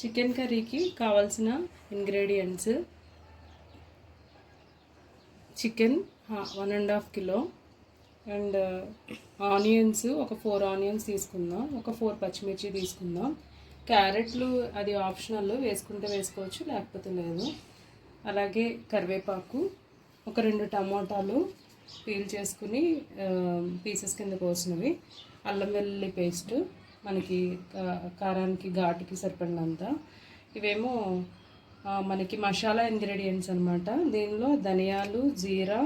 Chicken కర్రీకి కావాల్సిన ingredients chicken 1.5 kilo and onions ఒక 4 ఆనియన్స్ తీసుకుందాం, ఒక 4 పచ్చిమిర్చి తీసుకుందాం. క్యారెట్లు అది ఆప్షనల్, వేసుకుంటే వేసుకోవచ్చు లేకపోతే లేదు. అలాగే కరివేపాకు, ఒక 2 టమోటాలు పీల్ చేసుకుని పీసెస్ కింద కోసినవి, అల్లం వెల్లుల్లి పేస్ట్ మనకి కారానికి ఘాటుకి సరిపడినంత. ఇవేమో మనకి మసాలా ఇంగ్రీడియంట్స్ అనమాట. దీనిలో ధనియాలు, జీరా,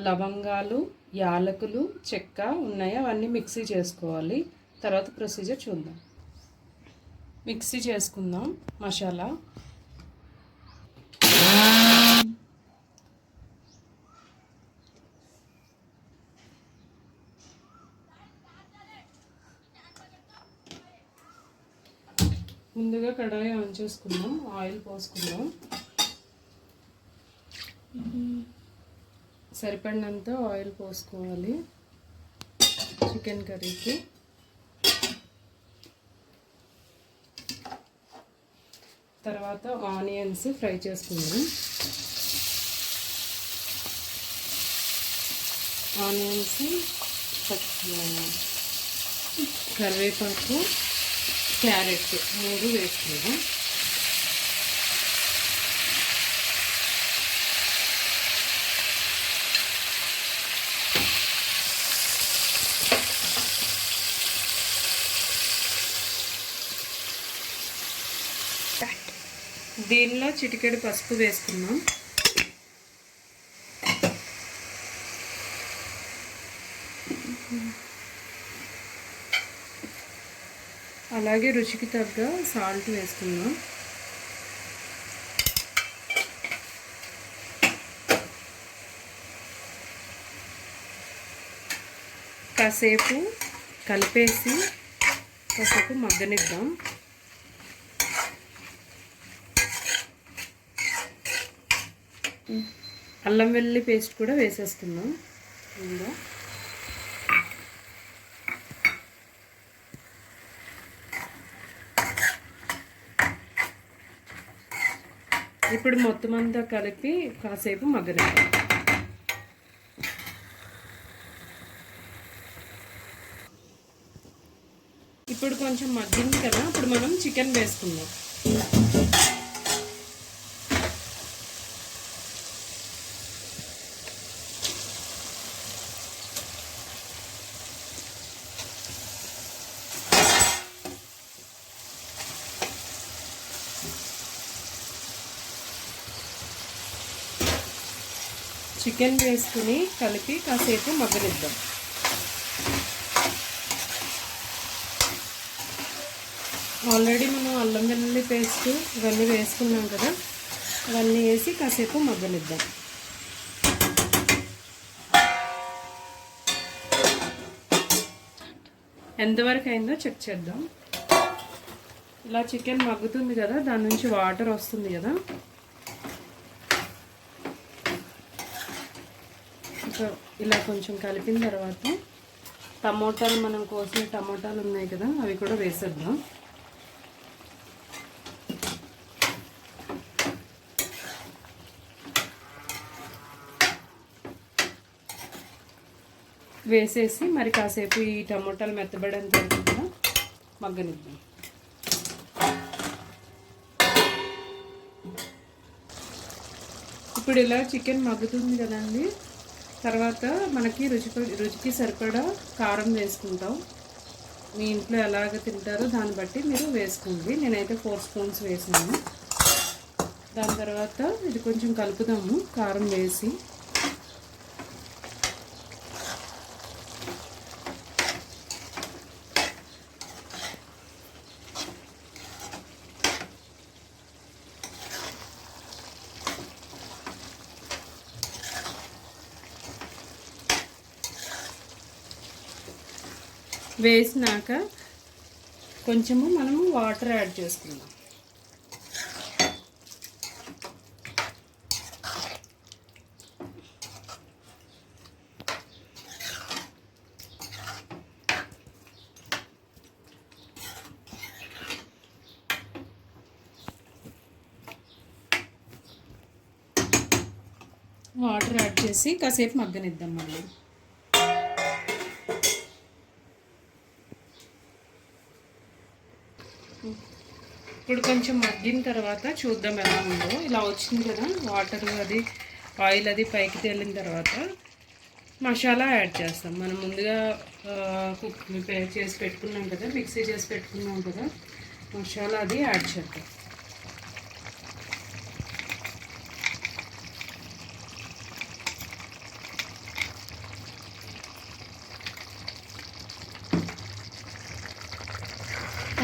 లవంగాలు, యాలకులు, చెక్క ఉన్నాయి. అవన్నీ మిక్సీ చేసుకోవాలి. తర్వాత ప్రొసీజర్ చూద్దాం. మిక్సీ చేసుకుందాం మసాలా. ముందుగా కడాయి ఆన్ చేసుకుందాం, ఆయిల్ పోసుకుందాం. సరిపడినంత ఆయిల్ పోసుకోవాలి చికెన్ కర్రీకి. తర్వాత ఆనియన్స్ ఫ్రై చేసుకుందాం. ఆనియన్స్, కరివేపాకు, క్యారెట్ 3 వేసుకుందాం. దీనిలో చిటికెడు పసుపు వేసుకుందాం. అలాగే రుచికి తగ్గ సాల్ట్ వేసుకుందాం. కాసేపు కలిపేసి కాసేపు మగ్గనిద్దాం. అల్లం వెల్లుల్లి పేస్ట్ కూడా వేసేసుకుందాం. ఇందులో ఇప్పుడు మొత్తం అంతా కలిపి కాసేపు మగ్గనిద్దాం. ఇప్పుడు కొంచెం మగ్గింది కదా, ఇప్పుడు మనం చికెన్ వేసుకుందాం. చికెన్ వేసుకుని కలిపి కాసేపు మగ్గనిద్దాం. ఆల్రెడీ మనం అల్లం వెల్లుల్లి పేస్ట్ ఇవన్నీ వేసుకున్నాం కదా, అవన్నీ వేసి కాసేపు మగ్గనిద్దాం. ఎంతవరకు అయిందో చెక్ చేద్దాం. ఇలా చికెన్ మగ్గుతుంది కదా, దాని నుంచి వాటర్ వస్తుంది కదా. ఇలా కొంచెం కలిపిన తర్వాత టమోటాలు, మనం కోసిన టమోటాలు ఉన్నాయి కదా, అవి కూడా వేసేద్దాం. వేసేసి మరి కాసేపు ఈ టమోటాలు మెత్తబడేంత వరకు కూడా మగ్గనిద్దాం. ఇప్పుడు ఇలా చికెన్ మగ్గుతుంది కదండి. తర్వాత మనకి రుచికి సరిపడా కారం వేసుకుంటాం. మీ ఇంట్లో ఎలాగ తింటారో దాన్ని బట్టి మీరు వేసుకోండి. నేనైతే 4 స్పూన్స్ వేసాను. దాని తర్వాత ఇది కొంచెం కలుపుదాము కారం వేసి. వేసినాక కొంచెము మనము వాటర్ యాడ్ చేసుకుందాం. వాటర్ యాడ్ చేసి కాసేపు మగ్గనిద్దాం మళ్ళీ. ఇప్పుడు కొంచెం మగ్గిన తర్వాత చూద్దాం ఎలా ఉందో. ఇలా వచ్చింది కదా వాటర్ అది ఆయిల్ అది పైకి తేలిన తర్వాత మసాలా యాడ్ చేస్తాం. మనం ముందుగా చేసి పెట్టుకున్నాం కదా, మిక్సీ చేసి పెట్టుకున్నాం కదా, మసాలా అది యాడ్ చేద్దాం.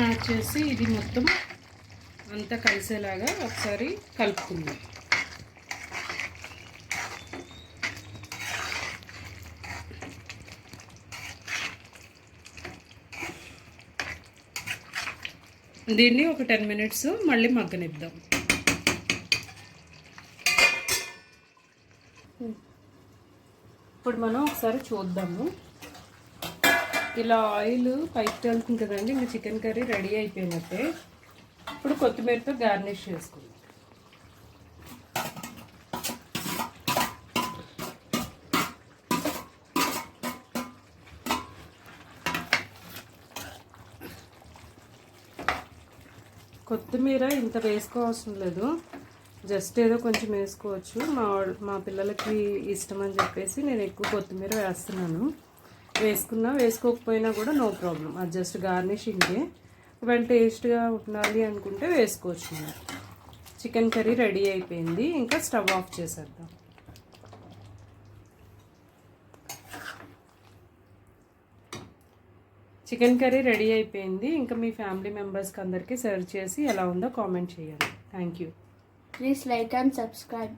యాడ్ చేసి ఇది మొత్తం అంతా కలిసేలాగా ఒకసారి కలుపుకుందాం. దీన్ని ఒక 10 minutes మళ్ళీ మగ్గనిద్దాం. ఇప్పుడు మనం ఒకసారి చూద్దాము. ఇలా ఆయిల్ పైకి తేలుతుంది కదండి, ఇంకా చికెన్ కర్రీ రెడీ అయిపోయినట్టే. ఇప్పుడు కొత్తిమీరతో గార్నిష్ చేసుకుందాం. కొత్తిమీర ఇంత వేసుకోవాల్సిన లేదు, జస్ట్ ఏదో కొంచెం వేసుకోవచ్చు. మా పిల్లలకి ఇష్టం అని చెప్పేసి నేను ఎక్కువ కొత్తిమీర వేస్తున్నాను. వేసుకున్నా వేసుకోకపోయినా కూడా నో ప్రాబ్లం, అది జస్ట్ గార్నిషింగే. ఒకవేళ టేస్ట్గా ఉండాలి అనుకుంటే వేసుకోవచ్చు. మనం చికెన్ కర్రీ రెడీ అయిపోయింది, ఇంకా స్టవ్ ఆఫ్ చేసేద్దాం. చికెన్ కర్రీ రెడీ అయిపోయింది. ఇంకా మీ ఫ్యామిలీ మెంబర్స్కి అందరికీ సర్వ్ చేసి ఎలా ఉందో కామెంట్ చేయండి. Thank you. Please like and subscribe.